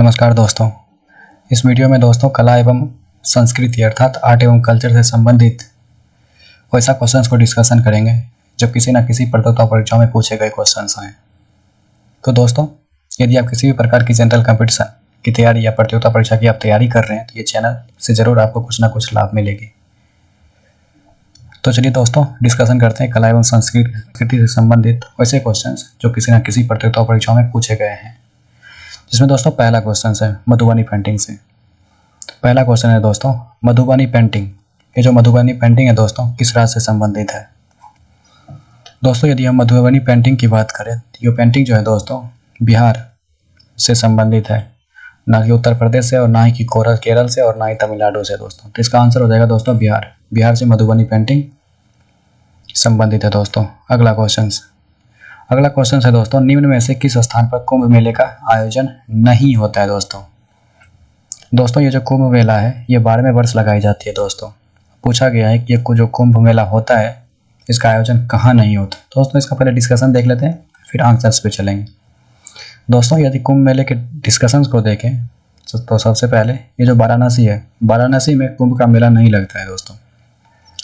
नमस्कार दोस्तों। इस वीडियो में दोस्तों कला एवं संस्कृति अर्थात आर्ट एवं कल्चर से संबंधित वैसा क्वेश्चंस को डिस्कशन करेंगे जो किसी न किसी प्रतियोगिता परीक्षाओं में पूछे गए क्वेश्चंस हैं। तो दोस्तों, यदि आप किसी भी प्रकार की जनरल कंपटीशन की तैयारी या प्रतियोगिता परीक्षा की आप तैयारी कर रहे हैं तो ये चैनल से ज़रूर आपको कुछ ना कुछ लाभ मिलेगी। तो चलिए दोस्तों, डिस्कशन करते हैं कला एवं संस्कृति से संबंधित वैसे क्वेश्चंस जो किसी न किसी प्रतियोगिता परीक्षाओं में पूछे गए हैं। जिसमें दोस्तों पहला क्वेश्चन है मधुबनी पेंटिंग से। पहला क्वेश्चन है दोस्तों मधुबनी पेंटिंग। ये जो मधुबनी पेंटिंग है दोस्तों किस राज्य से संबंधित है। दोस्तों यदि हम मधुबनी पेंटिंग की बात करें तो ये पेंटिंग जो है दोस्तों बिहार से संबंधित है, ना कि उत्तर प्रदेश से और ना ही कि केरल से और ना ही तमिलनाडु से दोस्तों। तो इसका आंसर हो जाएगा दोस्तों बिहार से मधुबनी पेंटिंग संबंधित है दोस्तों। अगला क्वेश्चन है दोस्तों निम्न में से किस स्थान पर कुंभ मेले का आयोजन नहीं होता है। दोस्तों ये जो कुंभ मेला है ये 12वें वर्ष लगाई जाती है दोस्तों। पूछा गया है कि ये जो कुंभ मेला होता है इसका आयोजन कहाँ नहीं होता। दोस्तों इसका पहले डिस्कशन देख लेते हैं फिर आंसर्स पे चलेंगे। दोस्तों यदि कुंभ मेले के डिस्कशंस को देखें तो सबसे पहले ये जो वाराणसी है, वाराणसी में कुंभ का मेला नहीं लगता है दोस्तों।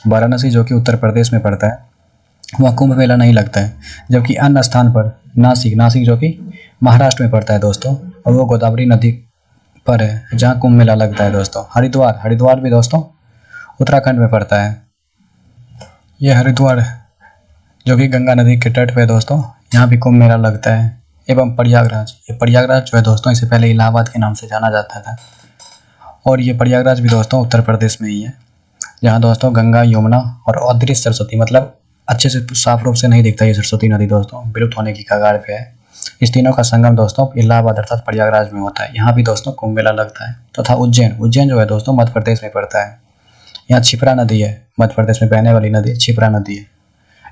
वाराणसी जो कि उत्तर प्रदेश में पड़ता है वह कुंभ मेला नहीं लगता है, जबकि अन्य स्थान पर नासिक जो कि महाराष्ट्र में पड़ता है दोस्तों और वो गोदावरी नदी पर है जहाँ कुंभ मेला लगता है दोस्तों। हरिद्वार भी दोस्तों उत्तराखंड में पड़ता है। ये हरिद्वार जो कि गंगा नदी के तट पे है दोस्तों, यहाँ भी कुंभ मेला लगता है। एवं प्रयागराज जो है दोस्तों इससे पहले इलाहाबाद के नाम से जाना जाता था और ये प्रयागराज भी दोस्तों उत्तर प्रदेश में ही है, जहाँ दोस्तों गंगा यमुना और अदृश्य सरस्वती मतलब अच्छे से साफ रूप से नहीं दिखता ये सरस्वती नदी दोस्तों विलुप्त होने की कगार पे है। इस तीनों का संगम दोस्तों इलाहाबाद अर्थात प्रयागराज में होता है। यहाँ भी दोस्तों कुंभ मेला लगता है। तथा उज्जैन जो है दोस्तों मध्य प्रदेश में पड़ता है। यहाँ क्षिप्रा नदी है, मध्य प्रदेश में बहने वाली नदी क्षिप्रा नदी है।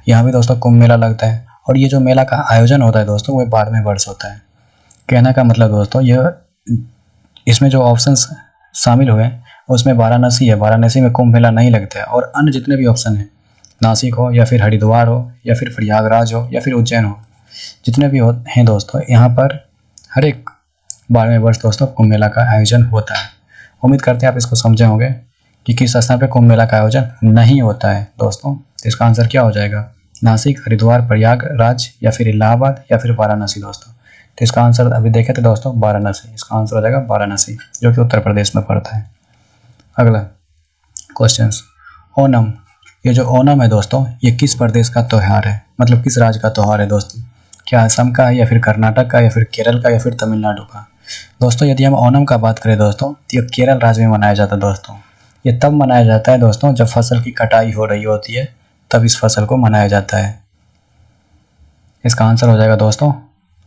यहाँ भी दोस्तों कुंभ मेला लगता है और ये जो मेला का आयोजन होता है दोस्तों वो 12वें वर्ष होता है। कहने का मतलब दोस्तों इसमें जो ऑप्शन शामिल हुए उसमें वाराणसी है, वाराणसी में कुंभ मेला नहीं लगता है। और अन्य जितने भी ऑप्शन हैं नासिक हो या फिर हरिद्वार हो या फिर प्रयागराज हो या फिर उज्जैन हो, जितने भी हैं दोस्तों यहाँ पर हर एक 12वें वर्ष दोस्तों कुंभ मेला का आयोजन होता है। उम्मीद करते हैं आप इसको समझे होंगे कि किस स्थान पर कुंभ मेला का आयोजन नहीं होता है दोस्तों। तो इसका आंसर क्या हो जाएगा, नासिक, हरिद्वार, प्रयागराज या फिर इलाहाबाद या फिर वाराणसी दोस्तों। तो इसका आंसर अभी देखे थे दोस्तों वाराणसी। इसका आंसर हो जाएगा वाराणसी जो कि उत्तर प्रदेश में पड़ता है। अगला क्वेश्चन ओणम। ये जो ओणम है दोस्तों ये किस प्रदेश का त्यौहार है, मतलब किस राज्य का त्यौहार है दोस्तों। क्या असम का है या फिर कर्नाटक का या फिर केरल का या फिर तमिलनाडु का। दोस्तों यदि हम ओणम का बात करें दोस्तों तो ये केरल राज्य में मनाया जाता है दोस्तों। ये तब मनाया जाता है दोस्तों जब फसल की कटाई हो रही होती है, तब इस फसल को मनाया जाता है। इसका आंसर हो जाएगा दोस्तों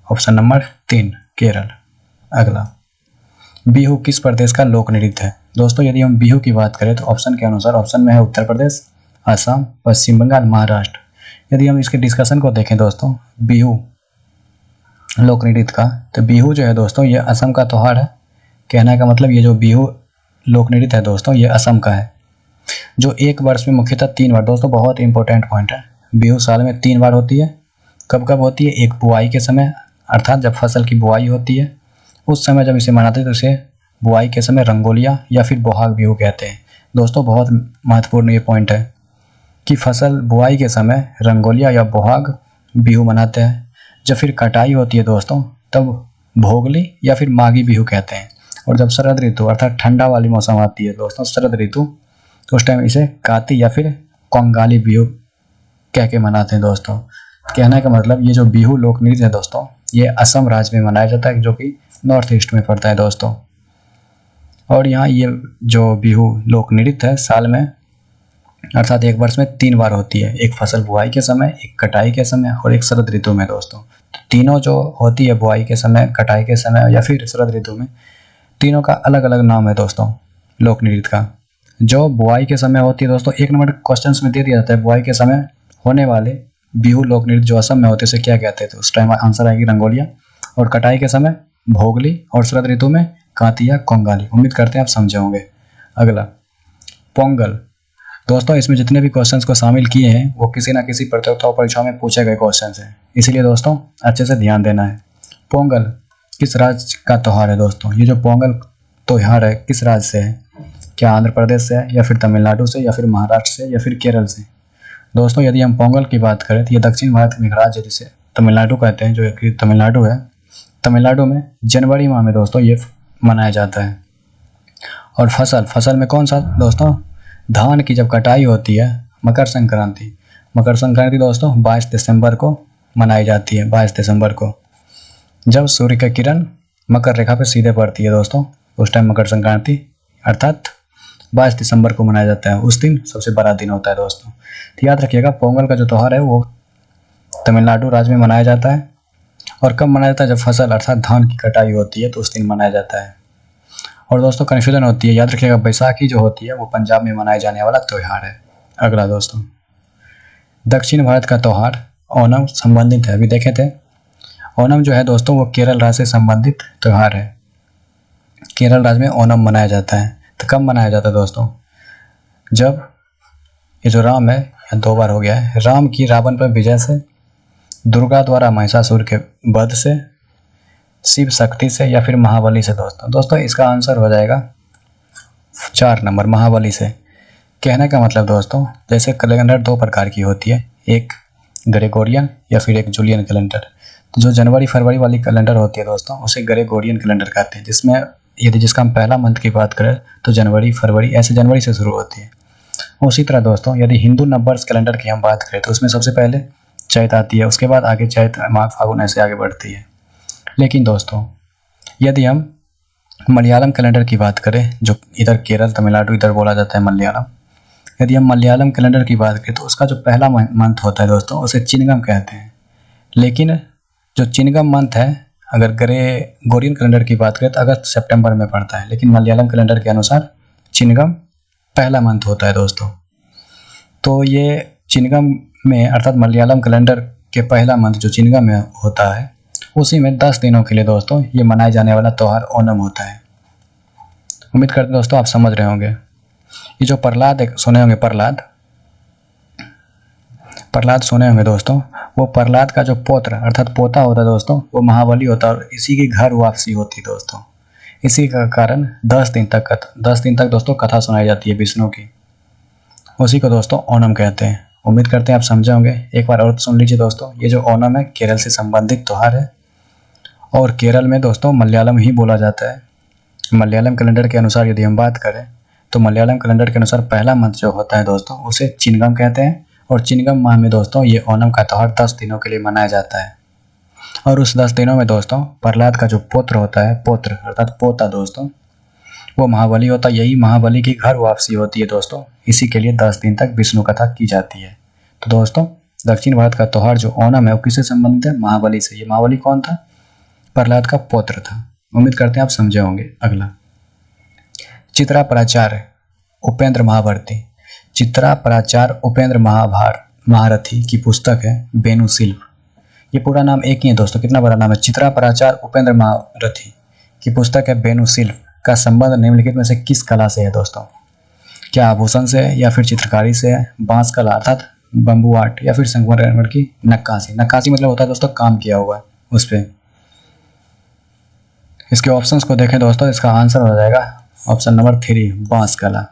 ऑप्शन नंबर 3 केरल। अगला बिहू किस प्रदेश का लोक नृत्य है। दोस्तों यदि हम बिहू की बात करें तो ऑप्शन के अनुसार ऑप्शन में है उत्तर प्रदेश, असम, पश्चिम बंगाल, महाराष्ट्र। यदि हम इसके डिस्कशन को देखें दोस्तों बिहू लोक नृत्य का, तो बिहू जो है दोस्तों ये असम का त्यौहार है। कहने का मतलब ये जो बिहू लोक नृत्य है दोस्तों ये असम का है, जो एक वर्ष में मुख्यतः 3 बार। दोस्तों बहुत इंपॉर्टेंट पॉइंट है, बिहू साल में 3 बार होती है। कब होती है, एक बुआई के समय अर्थात जब फसल की बुआई होती है उस समय जब इसे मनाते हैं तो इसे बुआई के समय रंगोलिया या फिर बोहाग बिहू कहते हैं। दोस्तों बहुत महत्वपूर्ण ये पॉइंट है कि फसल बुआई के समय रंगोलिया या बोहाग बिहू मनाते हैं। जब फिर कटाई होती है दोस्तों तब भोगली या फिर माघी बिहू कहते हैं। और जब शरद ऋतु अर्थात ठंडा वाली मौसम आती है दोस्तों शरद ऋतु, तो उस टाइम इसे काती या फिर कोंगाली बिहू कह के मनाते हैं दोस्तों। कहने का मतलब ये जो बिहू लोक नृत्य है दोस्तों ये असम राज्य में मनाया जाता है जो कि नॉर्थ ईस्ट में पड़ता है दोस्तों। और यहाँ ये जो बिहू लोक नृत्य है साल में अर्थात एक वर्ष में 3 बार होती है, एक फसल बुआई के समय, एक कटाई के समय और एक शरद ऋतु में दोस्तों। तो तीनों जो होती है बुआई के समय, कटाई के समय या फिर शरद ऋतु में, तीनों का अलग अलग नाम है दोस्तों लोक नृत्य का। जो बुआई के समय होती है दोस्तों 1 नंबर क्वेश्चन में दे दिया जाता है बुआई के समय होने वाले बिहू लोक नृत्य जो असम में होते उसे क्या कहते हैं, तो उस टाइम आंसर आएगी रंगोलिया। और कटाई के समय भोगली और शरद ऋतु में काती या कोंगाली। उम्मीद करते हैं आप समझे होंगे। अगला पोंगल। दोस्तों इसमें जितने भी क्वेश्चंस को शामिल किए हैं वो किसी ना किसी प्रतियोगिता परीक्षाओं में पूछे गए क्वेश्चंस हैं, इसीलिए दोस्तों अच्छे से ध्यान देना है। पोंगल किस राज्य का त्यौहार है दोस्तों? ये जो पोंगल त्यौहार है किस राज्य से है? क्या आंध्र प्रदेश से है, या फिर तमिलनाडु से, या फिर महाराष्ट्र से, या फिर केरल से? दोस्तों यदि हम पोंगल की बात करें तो ये दक्षिण भारत में एक राज्य है जिसे तमिलनाडु कहते हैं, जो कि तमिलनाडु है। तमिलनाडु में जनवरी माह में दोस्तों ये मनाया जाता है। और फसल में कौन सा दोस्तों? धान की जब कटाई होती है, मकर संक्रांति दोस्तों 22 दिसंबर को मनाई जाती है। 22 दिसंबर को जब सूर्य की किरण मकर रेखा पर सीधे पड़ती है दोस्तों, उस टाइम मकर संक्रांति अर्थात 22 दिसंबर को मनाया जाता है। उस दिन सबसे बड़ा दिन होता है दोस्तों। तो याद रखिएगा, पोंगल का जो त्यौहार है वो तमिलनाडु राज्य में मनाया जाता है। और कब मनाया जाता है? जब फसल अर्थात धान की कटाई होती है तो उस दिन मनाया जाता है। और दोस्तों कन्फ्यूजन होती है, याद रखिएगा बैसाखी जो होती है वो पंजाब में मनाए जाने वाला त्यौहार है। अगला दोस्तों, दक्षिण भारत का त्यौहार ओणम संबंधित है। अभी देखे थे, ओणम जो है दोस्तों वो केरल राज्य से संबंधित त्यौहार है। केरल राज्य में ओणम मनाया जाता है। तो कब मनाया जाता है दोस्तों? जब ये जो राम है, या 2 बार हो गया है, राम की रावण पर विजय से, दुर्गा द्वारा महिषासुर के वध से, शिव शक्ति से, या फिर महाबली से दोस्तों इसका आंसर हो जाएगा 4 नंबर, महाबली से। कहने का मतलब दोस्तों, जैसे कैलेंडर 2 प्रकार की होती है, एक ग्रेगोरियन या फिर एक जूलियन कैलेंडर। तो जो जनवरी फरवरी वाली कैलेंडर होती है दोस्तों उसे ग्रेगोरियन कैलेंडर कहते हैं, जिसमें यदि जिसका हम पहला मंथ की बात करें तो जनवरी फरवरी ऐसे जनवरी से शुरू होती है। उसी तरह दोस्तों यदि हिंदू नंबर्स कैलेंडर की हम बात करें तो उसमें सबसे पहले चैत आती है, उसके बाद आगे चैत माघ फागुन ऐसे आगे बढ़ती है। लेकिन दोस्तों यदि हम मलयालम कैलेंडर की बात करें, जो इधर केरल तमिलनाडु इधर बोला जाता है मलयालम, यदि हम मलयालम कैलेंडर की बात करें तो उसका जो पहला मंथ होता है दोस्तों उसे चिनगम कहते हैं। लेकिन जो चिनगम मंथ है, अगर ग्रेगोरियन कैलेंडर की बात करें तो अगस्त सितंबर में पड़ता है, लेकिन मलयालम कैलेंडर के अनुसार चिनगम पहला मंथ होता है दोस्तों। तो ये चिनगम में अर्थात मलयालम कैलेंडर के पहला मंथ जो चिनगम में होता है उसी में 10 दिनों के लिए दोस्तों ये मनाए जाने वाला त्यौहार ओणम होता है। उम्मीद करते हैं दोस्तों आप समझ रहे होंगे। ये जो प्रहलाद सुने होंगे, प्रहलाद सुने होंगे दोस्तों, वो प्रहलाद का जो पौत्र अर्थात पोता होता है दोस्तों वो महाबली होता है, और इसी की घर वापसी होती है दोस्तों। इसी का कारण 10 दिन तक दोस्तों कथा सुनाई जाती है विष्णु की, उसी को दोस्तों ओणम कहते हैं। उम्मीद करते हैं आप समझे होंगे। एक बार और सुन लीजिए दोस्तों, ये जो ओणम है केरल से संबंधित त्यौहार है, और केरल में दोस्तों मलयालम ही बोला जाता है। मलयालम कैलेंडर के अनुसार यदि हम बात करें तो मलयालम कैलेंडर के अनुसार पहला मंथ जो होता है दोस्तों उसे चिनगम कहते हैं, और चिनगम माह में दोस्तों ये ओणम का त्यौहार 10 दिनों के लिए मनाया जाता है। और उस 10 दिनों में दोस्तों प्रहलाद का जो पुत्र होता है, पौत्र अर्थात पोता दोस्तों, वो महाबली होता है। यही महाबली की घर वापसी होती है दोस्तों, इसी के लिए 10 दिन तक विष्णु कथा की जाती है। तो दोस्तों दक्षिण भारत का त्यौहार जो ओणम है वो किससे संबंधित है? महाबली से। ये महाबली कौन था? प्रहलाद का पौत्र था। उम्मीद करते हैं आप समझे होंगे। अगला, चित्रा प्राचार्य उपेंद्र महाभारती। चित्रा प्राचार्य उपेंद्र महारथी की पुस्तक है वेणु शिल्प। ये पूरा नाम एक ही है दोस्तों, कितना बड़ा नाम है। चित्रा प्राचार्य उपेंद्र महारथी की पुस्तक है वेणु शिल्प का संबंध निम्नलिखित में से किस कला से है दोस्तों? क्या आभूषण से है, या फिर चित्रकारी से है, बांस कला अर्थात बम्बू आर्ट, या फिर संगमरमर की नक्काशी। नक्काशी मतलब होता है दोस्तों काम किया हुआ है उस पर। इसके ऑप्शंस को देखें दोस्तों, इसका आंसर हो जाएगा ऑप्शन नंबर 3 बांस कला।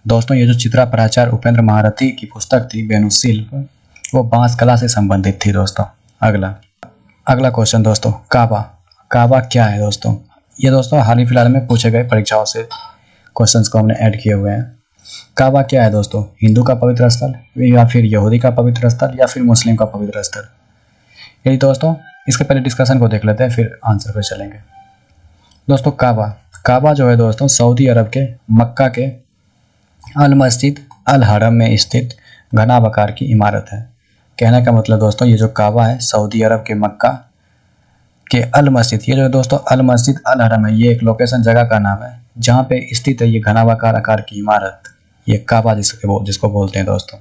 दोस्तों ये जो चित्रा प्राचार्य उपेंद्र महारथी की पुस्तक थी वेणु शिल्प, वो बांस कला से संबंधित थी दोस्तों। अगला क्वेश्चन दोस्तों, काबा क्या है दोस्तों? ये दोस्तों हाल ही फिलहाल में पूछे गए परीक्षाओं से क्वेश्चंस को हमने ऐड किए हुए हैं। काबा क्या है दोस्तों? हिंदू का पवित्र स्थल, या फिर यहूदी का पवित्र स्थल, या फिर मुस्लिम का पवित्र स्थल? यही दोस्तों इसके पहले डिस्कशन को देख लेते हैं, फिर आंसर पे चलेंगे। दोस्तों काबा जो है दोस्तों सऊदी अरब के मक्का के अल मस्जिद अल हरम में स्थित घनाभ की इमारत है। कहने का मतलब दोस्तों ये जो काबा है सऊदी अरब के मक्का के अल मस्जिद, ये जो दोस्तों अल मस्जिद अल हरम है, ये एक लोकेशन जगह का नाम है जहाँ पे स्थित है ये घनाभाकार आकार की इमारत, ये काबा जिसको बोलते हैं दोस्तों,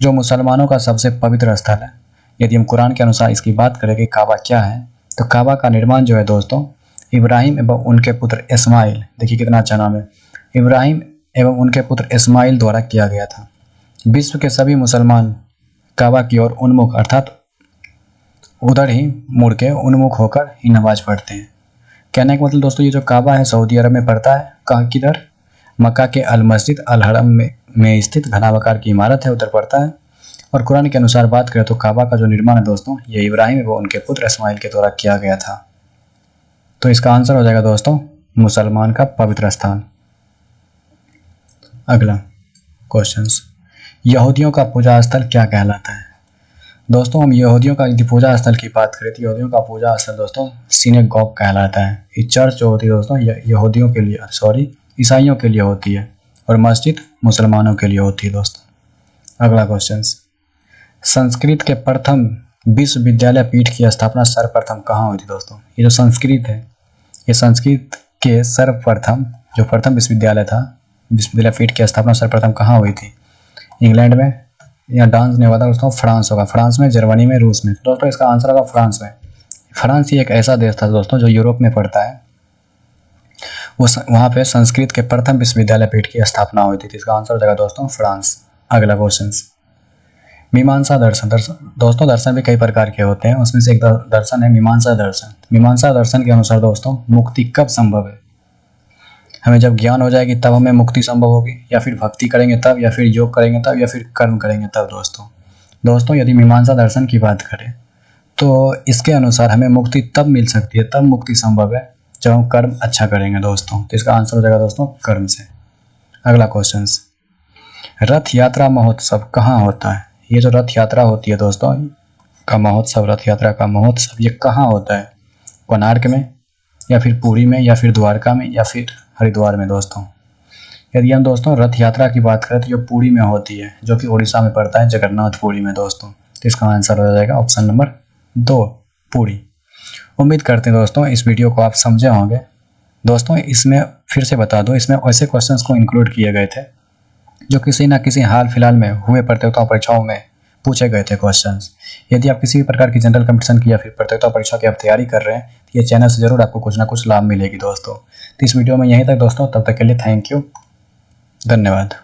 जो मुसलमानों का सबसे पवित्र स्थल है। यदि हम कुरान के अनुसार इसकी बात करें कि काबा क्या है, तो काबा का निर्माण जो है दोस्तों इब्राहिम एवं उनके पुत्र इस्माइल, देखिए कितना अच्छा नाम है, इब्राहिम एवं उनके पुत्र इस्माइल द्वारा किया गया था। विश्व के सभी मुसलमान काबा की ओर उन्मुख अर्थात उधर ही मुड़ के उन्मुख होकर ही नमाज पढ़ते हैं। कहने का मतलब दोस्तों ये जो काबा है सऊदी अरब में पड़ता है, कहाँ किधर, मक्का के अल मस्जिद अल हरम में स्थित घनाकार की इमारत है, उधर पड़ता है। और कुरान के अनुसार बात करें तो काबा का जो निर्माण है दोस्तों ये इब्राहिम व उनके पुत्र इस्माइल के द्वारा किया गया था। तो इसका आंसर हो जाएगा दोस्तों मुसलमान का पवित्र स्थान। अगला क्वेश्चंस, यहूदियों का पूजा स्थल क्या कहलाता है? दोस्तों हम यहूदियों का यदि पूजा स्थल की बात करें तो यहूदियों का पूजा स्थल दोस्तों सिनेगॉग कहलाता है। ये चर्च जो होती है दोस्तों यहूदियों के लिए ईसाइयों के लिए होती है और मस्जिद मुसलमानों के लिए होती है दोस्तों। अगला क्वेश्चन, संस्कृत के प्रथम विश्वविद्यालय पीठ की स्थापना सर्वप्रथम कहाँ हुई थी? दोस्तों ये जो संस्कृत है ये संस्कृत के सर्वप्रथम जो प्रथम विश्वविद्यालय था, विश्वविद्यालय पीठ की स्थापना सर्वप्रथम कहाँ हुई थी? इंग्लैंड में या डांस नहीं हुआ था दोस्तों, फ्रांस होगा, फ्रांस में, जर्मनी में, रूस में। दोस्तों इसका आंसर होगा फ्रांस में। फ्रांस ही एक ऐसा देश था दोस्तों जो यूरोप में पड़ता है, वहाँ पे संस्कृत के प्रथम विश्वविद्यालय पीठ की स्थापना हुई थी। इसका आंसर हो जाएगा दोस्तों फ्रांस। अगला क्वेश्चन, मीमांसा दर्शन। दोस्तों दर्शन भी कई प्रकार के होते हैं, उसमें से एक दर्शन है मीमांसा दर्शन। मीमांसा दर्शन के अनुसार दोस्तों मुक्ति कब संभव है? हमें जब ज्ञान हो जाएगी तब हमें मुक्ति संभव होगी, या फिर भक्ति करेंगे तब, या फिर योग करेंगे तब, या फिर कर्म करेंगे तब। दोस्तों यदि मीमांसा दर्शन की बात करें तो इसके अनुसार हमें मुक्ति तब मिल सकती है, तब मुक्ति संभव है जब हम कर्म अच्छा करेंगे दोस्तों। तो इसका आंसर हो जाएगा दोस्तों कर्म से। अगला क्वेश्चन, रथ यात्रा महोत्सव कहाँ होता है? ये जो रथ यात्रा होती है दोस्तों का महोत्सव, रथ यात्रा का महोत्सव ये कहाँ होता है? कोणार्क में, या फिर पुरी में, या फिर द्वारका में, या फिर हरिद्वार में। दोस्तों यदि हम दोस्तों रथ यात्रा की बात करें तो ये पुरी में होती है, जो कि उड़ीसा में पड़ता है, जगन्नाथपुरी में दोस्तों। तो इसका आंसर हो जाएगा ऑप्शन नंबर 2 पुरी। उम्मीद करते हैं दोस्तों इस वीडियो को आप समझे होंगे। दोस्तों इसमें फिर से बता दूं, इसमें ऐसे क्वेश्चंस को इंक्लूड किए गए थे जो किसी न किसी हाल फिलहाल में हुए प्रतियोगिता परीक्षाओं में पूछे गए थे क्वेश्चंस। यदि आप किसी भी प्रकार की जनरल कंपटीशन की या फिर प्रतियोगिता परीक्षा की आप तैयारी कर रहे हैं तो ये चैनल से जरूर आपको कुछ ना कुछ लाभ मिलेगी दोस्तों। तो इस वीडियो में यहीं तक दोस्तों, तब तक के लिए थैंक यू, धन्यवाद।